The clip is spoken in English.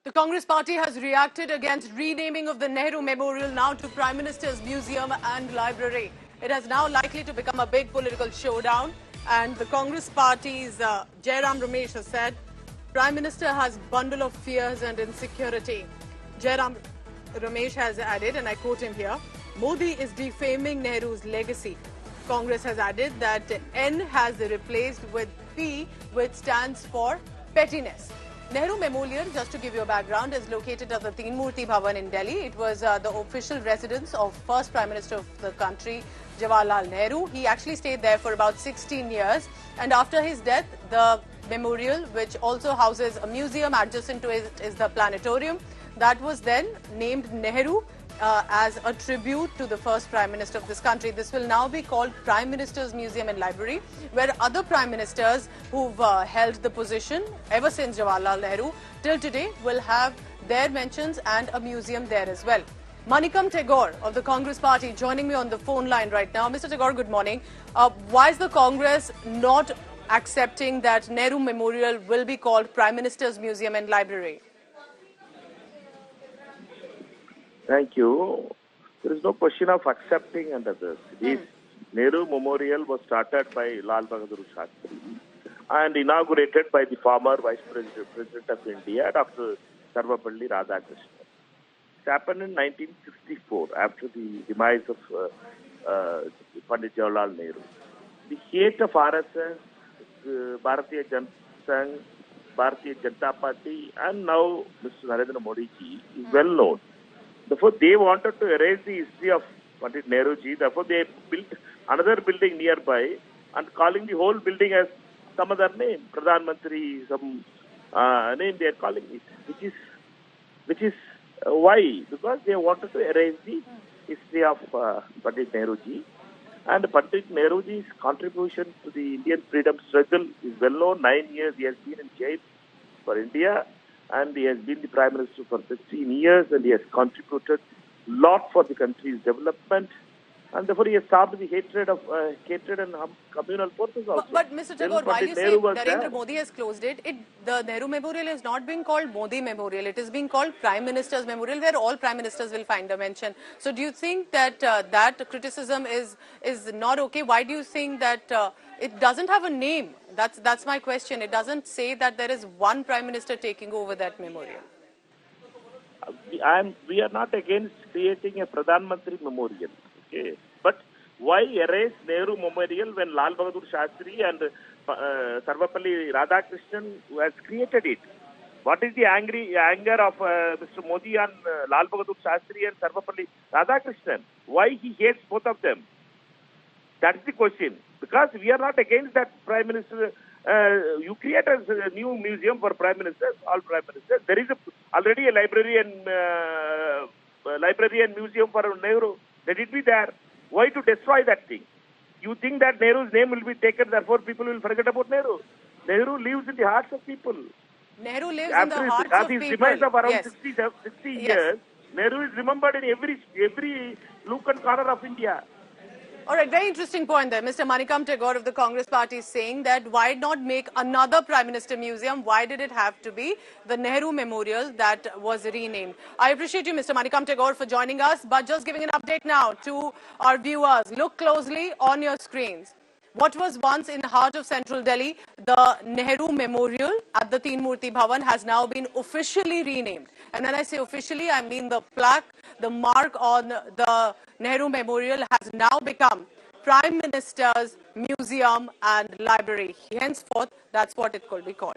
The Congress party has reacted against renaming of the Nehru Memorial now to Prime Minister's Museum and Library. It is now likely to become a big political showdown, and the Congress party's Jairam Ramesh has said Prime Minister has bundle of fears and insecurity. Jairam Ramesh has added, and I quote him here, Modi is defaming Nehru's legacy. Congress has added that N has replaced with P, which stands for pettiness. Nehru Memorial, just to give you a background, is located at the Teen Murti Bhavan in Delhi. It was the official residence of first Prime Minister of the country, Jawaharlal Nehru. He actually stayed there for about 16 years. And after his death, the memorial, which also houses a museum adjacent to it, is the planetarium. That was then named Nehru as a tribute to the first Prime Minister of this country. This will now be called Prime Minister's Museum and Library, where other Prime Ministers who've held the position ever since Jawaharlal Nehru till today will have their mentions and a museum there as well. Manikam Tagore of the Congress party joining me on the phone line right now. Mr. Tagore, good morning. Why is the Congress not accepting that Nehru Memorial will be called Prime Minister's Museum and Library? Thank you. There is no question of accepting under this. This Nehru Memorial was started by Lal Bahadur Shastri and inaugurated by the former Vice President of India, Dr. Sarvapalli Radhakrishnan. It happened in 1964 after the demise of Pandit Jawaharlal Nehru. The hate of RSS, Bharatiya Janata Sangh, Bharatiya Janata Party, and now Mr. Nripendra Misra is well known. Therefore, they wanted to erase the history of Pandit Nehru ji. Therefore, they built another building nearby and calling the whole building as some other name, Pradhan Mantri, some name they are calling it, which is why? Because they wanted to erase the history of Pandit Nehru ji. And Pandit Nehru ji's contribution to the Indian freedom struggle is well known. 9 years he has been in jail for India. And he has been the Prime Minister for 15 years, and he has contributed a lot for the country's development. And therefore, he has stopped the hatred and communal forces also. But Mr. Tagore, while you say Narendra Modi has closed it, the Nehru Memorial is not being called Modi Memorial. It is being called Prime Minister's Memorial, where all Prime Ministers will find a mention. So do you think that that criticism is not okay? Why do you think that it doesn't have a name? That's my question. It doesn't say that there is one Prime Minister taking over that memorial. We are not against creating a Pradhan Mantri Memorial. Okay. But why erase Nehru Memorial when Lal Bahadur Shastri and Sarvapalli Radhakrishnan who has created it? What is the anger of Mr. Modi on Lal Bahadur Shastri and Sarvapalli Radhakrishnan? Why he hates both of them? That is the question. Because we are not against that Prime Minister. You create a new museum for Prime Ministers, all Prime Ministers. There is already a library and museum for Nehru. Let it be there. Why to destroy that thing? You think that Nehru's name will be taken, therefore people will forget about Nehru. Nehru lives in the hearts of people. Nehru lives in the hearts of people. After his demise of around 60 years, Nehru is remembered in every nook and corner of India. All right, very interesting point there. Mr. Manikam Tagore of the Congress party is saying that why not make another Prime Minister museum? Why did it have to be the Nehru Memorial that was renamed? I appreciate you, Mr. Manikam Tagore, for joining us, but just giving an update now to our viewers. Look closely on your screens. What was once in the heart of central Delhi, the Nehru Memorial at the Teen Murti Bhavan has now been officially renamed. And when I say officially, I mean the plaque, the mark on the Nehru Memorial has now become Prime Minister's Museum and Library. Henceforth, that's what it could be called.